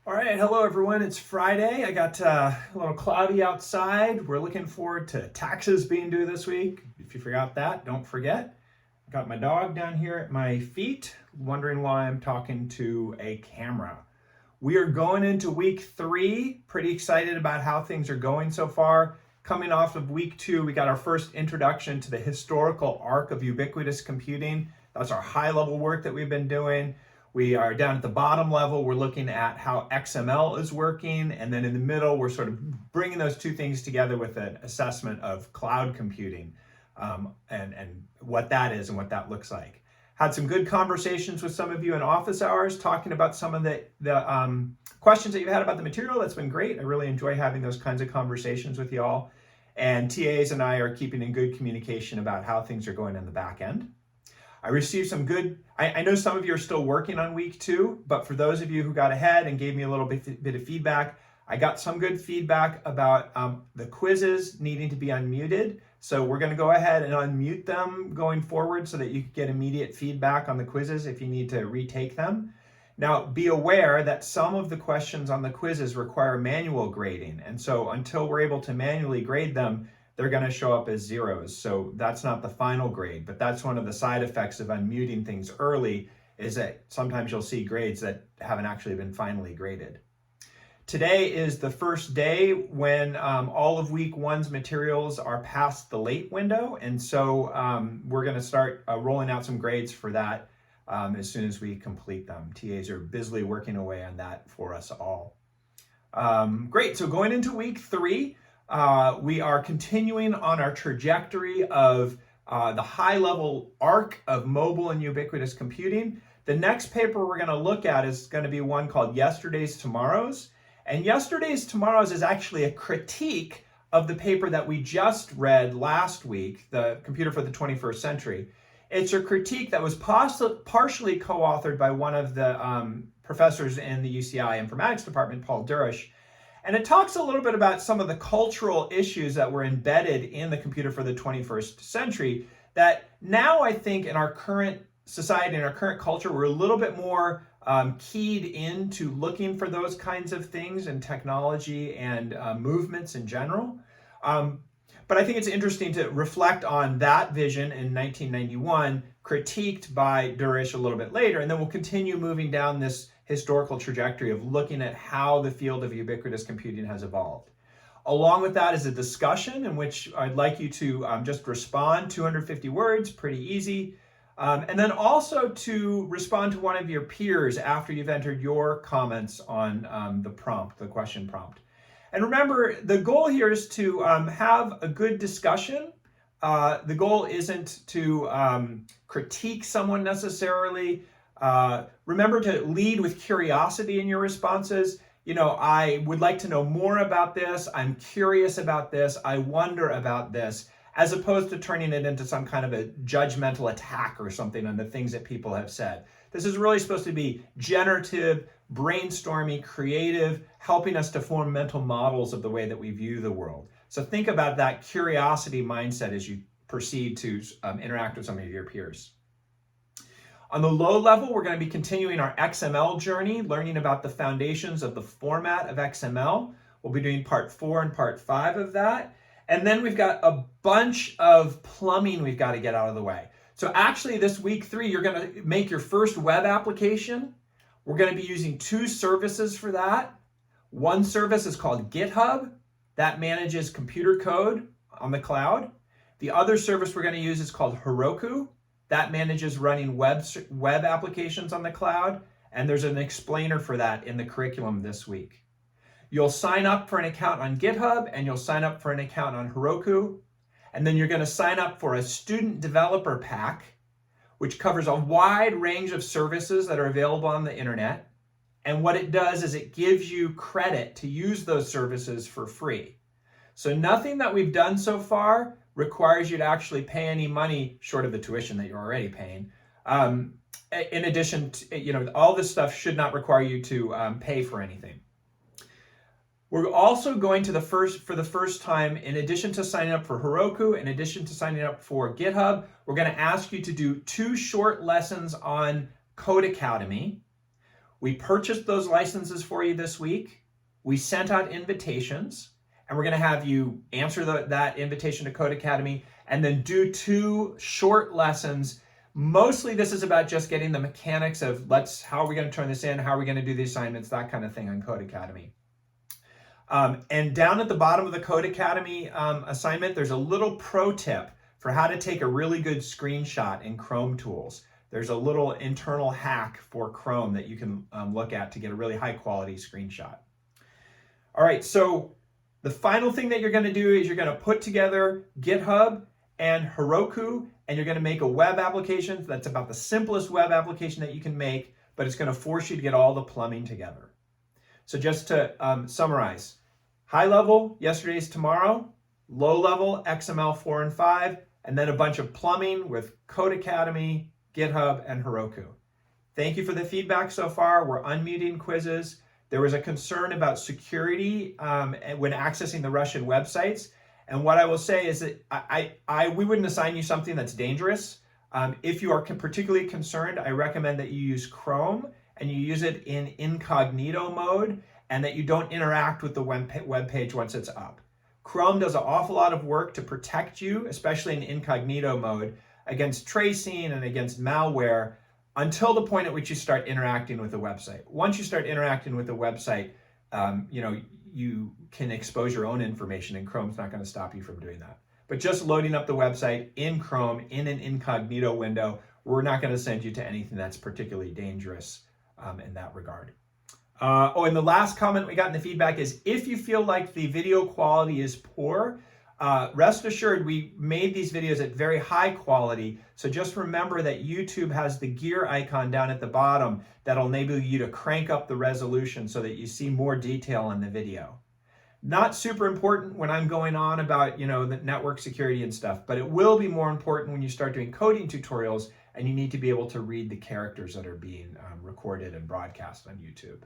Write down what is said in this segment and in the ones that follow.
All right, hello everyone. It's Friday. I got a little cloudy outside. We're looking forward to taxes being due this week. If you forgot that, don't forget. I got my dog down here at my feet, wondering why I'm talking to a camera. We are going into week 3. Pretty excited about how things are going so far. Coming off of week 2, we got our first introduction to the historical arc of ubiquitous computing. That's our high-level work that we've been doing. We are down at the bottom level, we're looking at how XML is working, and then in the middle, we're sort of bringing those two things together with an assessment of cloud computing and what that is and what that looks like. Had some good conversations with some of you in office hours, talking about some of the questions that you've had about the material. That's been great. I really enjoy having those kinds of conversations with you all. And TAs and I are keeping in good communication about how things are going in the back end. I received some good, I know some of you are still working on week 2, but for those of you who got ahead and gave me a little bit of feedback, I got some good feedback about the quizzes needing to be unmuted. So we're going to go ahead and unmute them going forward so that you can get immediate feedback on the quizzes if you need to retake them. Now, be aware that some of the questions on the quizzes require manual grading. And so until we're able to manually grade them, they're going to show up as zeros. So that's not the final grade, but that's one of the side effects of unmuting things early, is that sometimes you'll see grades that haven't actually been finally graded. Today is the first day when all of week 1's materials are past the late window. And so we're going to start rolling out some grades for that as soon as we complete them. TAs are busily working away on that for us all. Great, so going into week 3, we are continuing on our trajectory of the high-level arc of mobile and ubiquitous computing. The next paper we're going to look at is going to be one called Yesterday's Tomorrows. And Yesterday's Tomorrows is actually a critique of the paper that we just read last week, The Computer for the 21st Century. It's a critique that was partially co-authored by one of the professors in the UCI informatics department, Paul Durish. And it talks a little bit about some of the cultural issues that were embedded in the computer for the 21st century that now I think in our current society, in our current culture, we're a little bit more keyed into looking for those kinds of things in technology and movements in general. But I think it's interesting to reflect on that vision in 1991, critiqued by Durish a little bit later, and then we'll continue moving down this historical trajectory of looking at how the field of ubiquitous computing has evolved. Along with that is a discussion in which I'd like you to just respond, 250 words, pretty easy. And then also to respond to one of your peers after you've entered your comments on the prompt, the question prompt. And remember, the goal here is to have a good discussion. The goal isn't to critique someone necessarily. Remember to lead with curiosity in your responses. You know, I would like to know more about this. I'm curious about this. I wonder about this, as opposed to turning it into some kind of a judgmental attack or something on the things that people have said. This is really supposed to be generative, brainstorming, creative, helping us to form mental models of the way that we view the world. So think about that curiosity mindset as you proceed to interact with some of your peers. On the low level, we're going to be continuing our XML journey, learning about the foundations of the format of XML. We'll be doing part 4 and part 5 of that. And then we've got a bunch of plumbing we've got to get out of the way. So actually this week 3, you're going to make your first web application. We're going to be using 2 services for that. One service is called GitHub. That manages computer code on the cloud. The other service we're going to use is called Heroku. That manages running web applications on the cloud. And there's an explainer for that in the curriculum this week. You'll sign up for an account on GitHub and you'll sign up for an account on Heroku. And then you're going to sign up for a student developer pack, which covers a wide range of services that are available on the internet. And what it does is it gives you credit to use those services for free. So nothing that we've done so far requires you to actually pay any money short of the tuition that you're already paying. In addition to, all this stuff should not require you to pay for anything. We're also going to for the first time, in addition to signing up for Heroku, in addition to signing up for GitHub, we're going to ask you to do 2 short lessons on Code Academy. We purchased those licenses for you this week. We sent out invitations, and we're going to have you answer that invitation to Code Academy and then do 2 short lessons. Mostly this is about just getting the mechanics of how are we going to turn this in, how are we going to do the assignments, that kind of thing on Code Academy. And down at the bottom of the Code Academy assignment, there's a little pro tip for how to take a really good screenshot in Chrome tools. There's a little internal hack for Chrome that you can look at to get a really high quality screenshot. All right, so the final thing that you're going to do is you're going to put together GitHub and Heroku, and you're going to make a web application. That's about the simplest web application that you can make, but it's going to force you to get all the plumbing together. So just to summarize, high level, yesterday's tomorrow, low level, XML 4 and 5, and then a bunch of plumbing with Code Academy, GitHub, and Heroku. Thank you for the feedback so far. We're unmuting quizzes. There was a concern about security when accessing the Russian websites. And what I will say is that we wouldn't assign you something that's dangerous. If you are particularly concerned, I recommend that you use Chrome and you use it in incognito mode and that you don't interact with the web page once it's up. Chrome does an awful lot of work to protect you, especially in incognito mode, against tracing and against malware until the point at which you start interacting with the website. Once you start interacting with the website, you can expose your own information, and Chrome's not going to stop you from doing that. But just loading up the website in Chrome in an incognito window, we're not going to send you to anything that's particularly dangerous in that regard. And the last comment we got in the feedback is if you feel like the video quality is poor, rest assured we made these videos at very high quality. So just remember that YouTube has the gear icon down at the bottom that'll enable you to crank up the resolution so that you see more detail in the video. Not super important when I'm going on about, the network security and stuff, but it will be more important when you start doing coding tutorials and you need to be able to read the characters that are being recorded and broadcast on YouTube.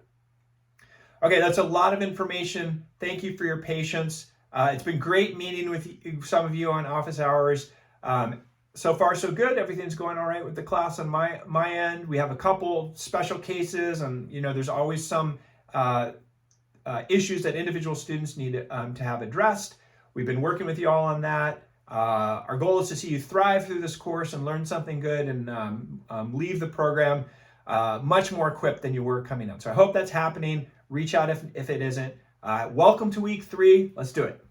Okay, that's a lot of information. Thank you for your patience. It's been great meeting with some of you on office hours. So far, so good. Everything's going all right with the class on my end. We have a couple special cases, and there's always some issues that individual students need to have addressed. We've been working with you all on that. Our goal is to see you thrive through this course and learn something good and leave the program much more equipped than you were coming out. So I hope that's happening. Reach out if it isn't. Welcome to week 3. Let's do it.